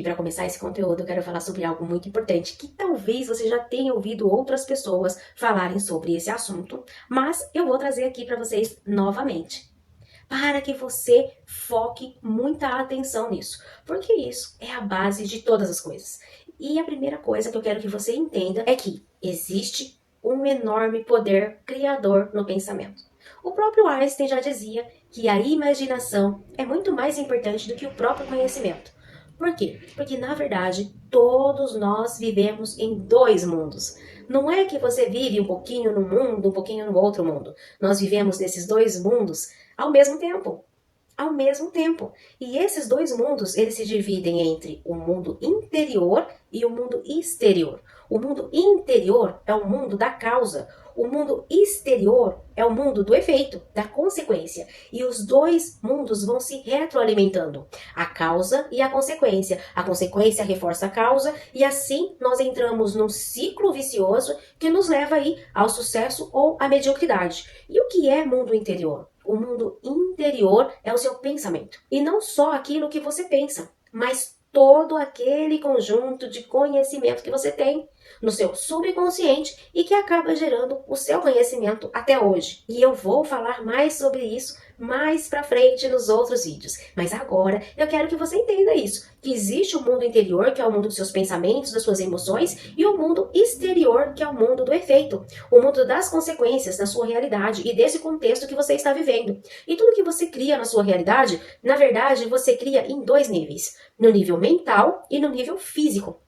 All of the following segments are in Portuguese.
E para começar esse conteúdo, eu quero falar sobre algo muito importante que talvez você já tenha ouvido outras pessoas falarem sobre esse assunto, mas eu vou trazer aqui para vocês novamente, para que você foque muita atenção nisso, porque isso é a base de todas as coisas. E a primeira coisa que eu quero que você entenda é que existe um enorme poder criador no pensamento. O próprio Einstein já dizia que a imaginação é muito mais importante do que o próprio conhecimento. Por quê? Porque, na verdade, todos nós vivemos em dois mundos. Não é que você vive um pouquinho num mundo, um pouquinho no outro mundo. Nós vivemos nesses dois mundos ao mesmo tempo. Ao mesmo tempo. E esses dois mundos, eles se dividem entre o mundo interior e o mundo exterior. O mundo interior é o mundo da causa. O mundo exterior é o mundo do efeito, da consequência. E os dois mundos vão se retroalimentando. A causa e a consequência. A consequência reforça a causa e assim nós entramos num ciclo vicioso que nos leva aí ao sucesso ou à mediocridade. E o que é mundo interior? O mundo interior é o seu pensamento. E não só aquilo que você pensa, mas todo aquele conjunto de conhecimento que você tem no seu subconsciente e que acaba gerando o seu conhecimento até hoje. E eu vou falar mais sobre isso mais pra frente nos outros vídeos. Mas agora eu quero que você entenda isso, que existe o mundo interior, que é o mundo dos seus pensamentos, das suas emoções, e o mundo exterior, que é o mundo do efeito, o mundo das consequências da sua realidade e desse contexto que você está vivendo. E tudo que você cria na sua realidade, na verdade, você cria em dois níveis, no nível mental e no nível físico.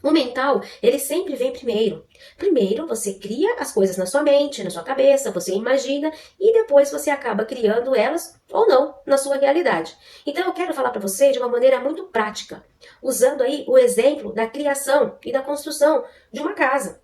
O mental, ele sempre vem primeiro. Primeiro, você cria as coisas na sua mente, na sua cabeça, você imagina e depois você acaba criando elas ou não na sua realidade. Então, eu quero falar para você de uma maneira muito prática, usando aí o exemplo da criação e da construção de uma casa,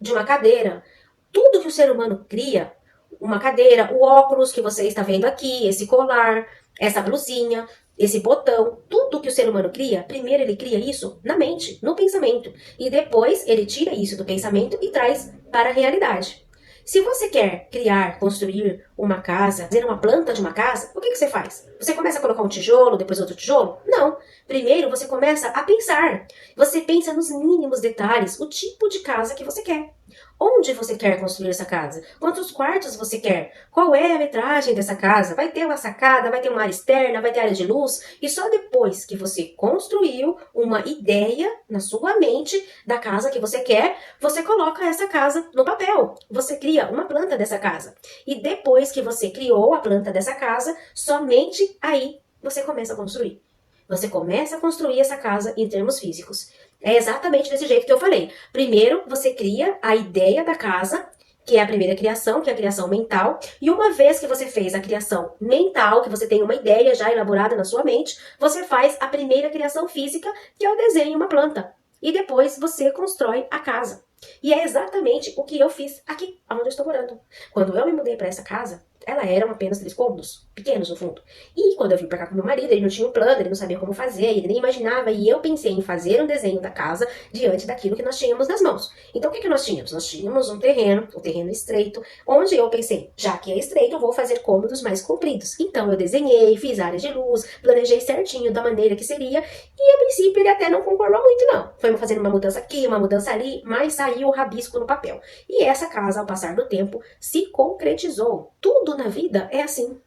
de uma cadeira. Tudo que o ser humano cria, uma cadeira, o óculos que você está vendo aqui, esse colar, essa blusinha, esse botão, tudo que o ser humano cria, primeiro ele cria isso na mente, no pensamento. E depois ele tira isso do pensamento e traz para a realidade. Se você quer criar, construir uma casa, fazer uma planta de uma casa, o que você faz? Você começa a colocar um tijolo, depois outro tijolo? Não. Primeiro você começa a pensar. Você pensa nos mínimos detalhes, o tipo de casa que você quer. Onde você quer construir essa casa? Quantos quartos você quer? Qual é a metragem dessa casa? Vai ter uma sacada? Vai ter uma área externa? Vai ter área de luz? E só depois que você construiu uma ideia na sua mente da casa que você quer, você coloca essa casa no papel. Você cria uma planta dessa casa. E depois que você criou a planta dessa casa, somente aí você começa a construir. Você começa a construir essa casa em termos físicos. É exatamente desse jeito que eu falei. Primeiro, você cria a ideia da casa, que é a primeira criação, que é a criação mental. E uma vez que você fez a criação mental, que você tem uma ideia já elaborada na sua mente, você faz a primeira criação física, que é o desenho de uma planta. E depois você constrói a casa. E é exatamente o que eu fiz aqui, onde eu estou morando. Quando eu me mudei para essa casa, ela era apenas 3 cômodos, pequenos no fundo. E quando eu vim pra cá com meu marido, ele não tinha um plano, ele não sabia como fazer, ele nem imaginava. E eu pensei em fazer um desenho da casa diante daquilo que nós tínhamos nas mãos. Então o que nós tínhamos? Nós tínhamos um terreno estreito, onde eu pensei, já que é estreito, eu vou fazer cômodos mais compridos. Então eu desenhei, fiz áreas de luz, planejei certinho da maneira que seria. E a princípio ele até não concordou muito, não. Foi fazendo uma mudança aqui, uma mudança ali, mas saiu o rabisco no papel. E essa casa, ao passar do tempo, se concretizou. Tudo na vida é assim.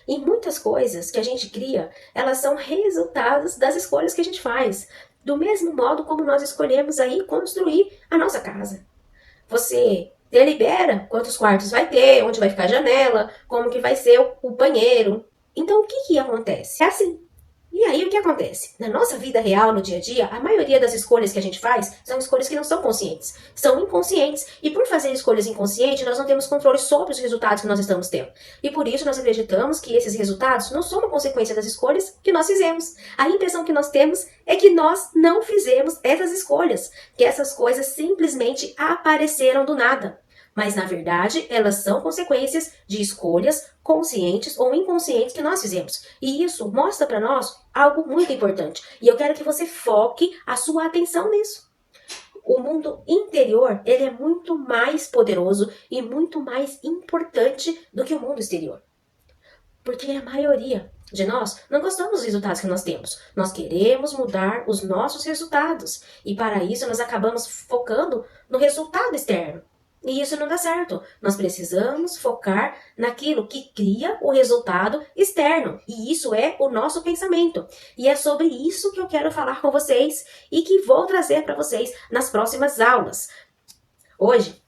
E muitas coisas que a gente cria, elas são resultados das escolhas que a gente faz. Do mesmo modo como nós escolhemos aí construir a nossa casa. Você delibera quantos quartos vai ter, onde vai ficar a janela, como que vai ser o banheiro. Então o que acontece? É assim. E aí o que acontece? Na nossa vida real, no dia a dia, a maioria das escolhas que a gente faz são escolhas que não são conscientes, são inconscientes. E por fazer escolhas inconscientes, nós não temos controle sobre os resultados que nós estamos tendo. E por isso nós acreditamos que esses resultados não são uma consequência das escolhas que nós fizemos. A impressão que nós temos é que nós não fizemos essas escolhas, que essas coisas simplesmente apareceram do nada. Mas, na verdade, elas são consequências de escolhas conscientes ou inconscientes que nós fizemos. E isso mostra para nós algo muito importante. E eu quero que você foque a sua atenção nisso. O mundo interior, ele é muito mais poderoso e muito mais importante do que o mundo exterior. Porque a maioria de nós não gostamos dos resultados que nós temos. Nós queremos mudar os nossos resultados. E para isso nós acabamos focando no resultado externo. E isso não dá certo. Nós precisamos focar naquilo que cria o resultado externo. E isso é o nosso pensamento. E é sobre isso que eu quero falar com vocês e que vou trazer para vocês nas próximas aulas. Hoje,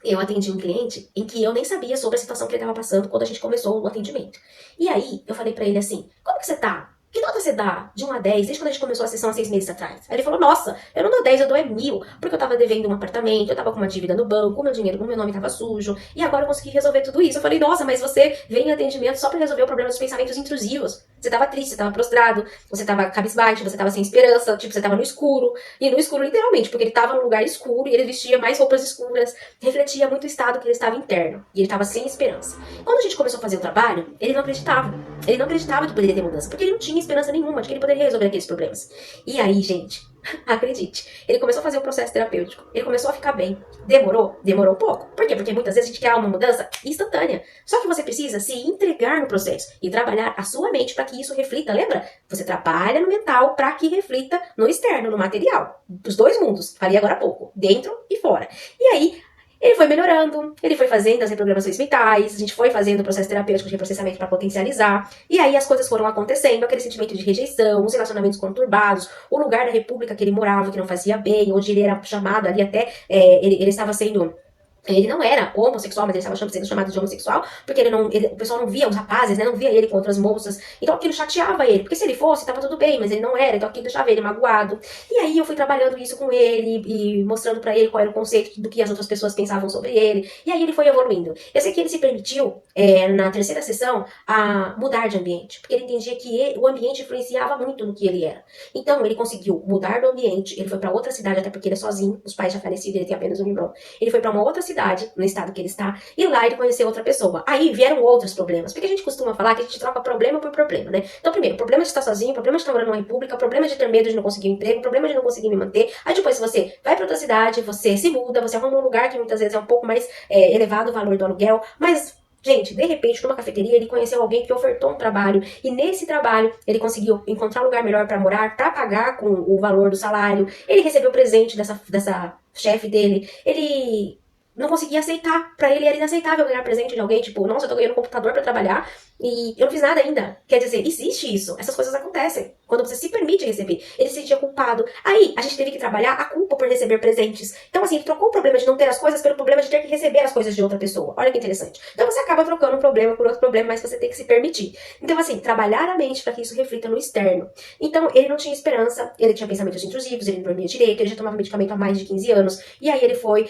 eu atendi um cliente em que eu nem sabia sobre a situação que ele estava passando quando a gente começou o atendimento. E aí, eu falei pra ele assim, como que você tá? Que nota você dá de 1 a 10 desde quando a gente começou a sessão há 6 meses atrás? Aí ele falou, nossa, eu não dou 10, eu dou 1000, porque eu tava devendo um apartamento, eu tava com uma dívida no banco, o meu dinheiro no meu nome tava sujo, e agora eu consegui resolver tudo isso. Eu falei, nossa, mas você veio em atendimento só pra resolver o problema dos pensamentos intrusivos. Você tava triste, você tava prostrado, você tava cabisbaixo, você tava sem esperança, tipo, você tava no escuro. E no escuro literalmente, porque ele tava num lugar escuro e ele vestia mais roupas escuras, refletia muito o estado que ele estava interno. E ele tava sem esperança. Quando a gente começou a fazer o trabalho, ele não acreditava. Ele não acreditava que poderia ter mudança, porque ele não tinha esperança nenhuma de que ele poderia resolver aqueles problemas. E aí, gente, acredite, ele começou a fazer o processo terapêutico, ele começou a ficar bem. Demorou? Demorou um pouco. Por quê? Porque muitas vezes a gente quer uma mudança instantânea. Só que você precisa se entregar no processo e trabalhar a sua mente para que isso reflita. Lembra? Você trabalha no mental para que reflita no externo, no material. Dos dois mundos. Falei agora há pouco. Dentro e fora. E aí, ele foi melhorando, ele foi fazendo as reprogramações mentais, a gente foi fazendo o processo terapêutico de reprocessamento para potencializar, e aí as coisas foram acontecendo, aquele sentimento de rejeição, os relacionamentos conturbados, o lugar da república que ele morava, que não fazia bem, onde ele era chamado ali até, ele estava sendo... Ele não era homossexual, mas ele estava sendo chamado de homossexual, porque o pessoal não via, os rapazes, né, não via ele com outras moças. Então aquilo chateava ele, porque se ele fosse, estava tudo bem, mas ele não era, então aquilo deixava ele magoado. E aí eu fui trabalhando isso com ele e mostrando pra ele qual era o conceito do que as outras pessoas pensavam sobre ele. E aí ele foi evoluindo. Eu sei que ele se permitiu, na terceira sessão, a mudar de ambiente, porque ele entendia que o ambiente influenciava muito no que ele era. Então ele conseguiu mudar do ambiente, ele foi pra outra cidade, até porque ele é sozinho, os pais já falecidos, ele tem apenas um irmão. Ele foi pra uma outra cidade, no estado que ele está, e lá ele conheceu outra pessoa. Aí vieram outros problemas, porque a gente costuma falar que a gente troca problema por problema, né? Então, primeiro, problema de estar sozinho, problema de estar morando numa república, problema de ter medo de não conseguir um emprego, problema de não conseguir me manter. Aí depois você vai pra outra cidade, você se muda, você arruma um lugar que muitas vezes é um pouco mais elevado o valor do aluguel, mas... Gente, de repente, numa cafeteria, ele conheceu alguém que ofertou um trabalho, e nesse trabalho ele conseguiu encontrar um lugar melhor para morar, para pagar com o valor do salário. Ele recebeu presente dessa chefe dele. Ele não conseguia aceitar. Pra ele era inaceitável ganhar presente de alguém, tipo, nossa, eu tô ganhando um computador pra trabalhar e eu não fiz nada ainda. Quer dizer, existe isso. Essas coisas acontecem. Quando você se permite receber. Ele se sentia culpado. Aí, a gente teve que trabalhar a culpa por receber presentes. Então, assim, ele trocou o problema de não ter as coisas pelo problema de ter que receber as coisas de outra pessoa. Olha que interessante. Então, você acaba trocando um problema por outro problema, mas você tem que se permitir. Então, assim, trabalhar a mente pra que isso reflita no externo. Então, ele não tinha esperança, ele tinha pensamentos intrusivos, ele não dormia direito, ele já tomava medicamento há mais de 15 anos. E aí, ele foi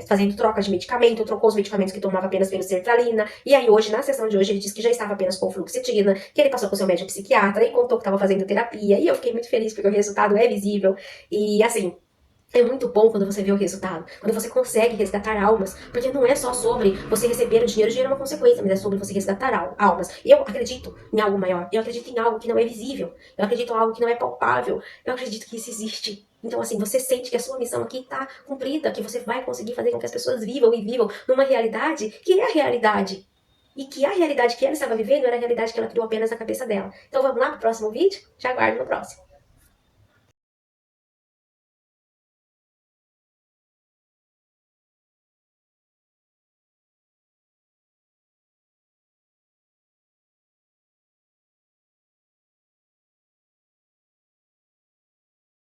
fazendo troca de medicamento, trocou os medicamentos que tomava apenas pelo sertralina. E aí, hoje, na sessão de hoje, ele disse que já estava apenas com fluoxetina, que ele passou com seu médico psiquiatra e contou que estava fazendo terapia. E eu fiquei muito feliz porque o resultado é visível. E assim, é muito bom quando você vê o resultado, quando você consegue resgatar almas, porque não é só sobre você receber o dinheiro é uma consequência, mas é sobre você resgatar almas. Eu acredito em algo maior, eu acredito em algo que não é visível, eu acredito em algo que não é palpável, eu acredito que isso existe. Então, assim, você sente que a sua missão aqui está cumprida, que você vai conseguir fazer com que as pessoas vivam e vivam numa realidade que é a realidade. E que a realidade que ela estava vivendo era a realidade que ela criou apenas na cabeça dela. Então, vamos lá pro próximo vídeo? Já aguardo no próximo.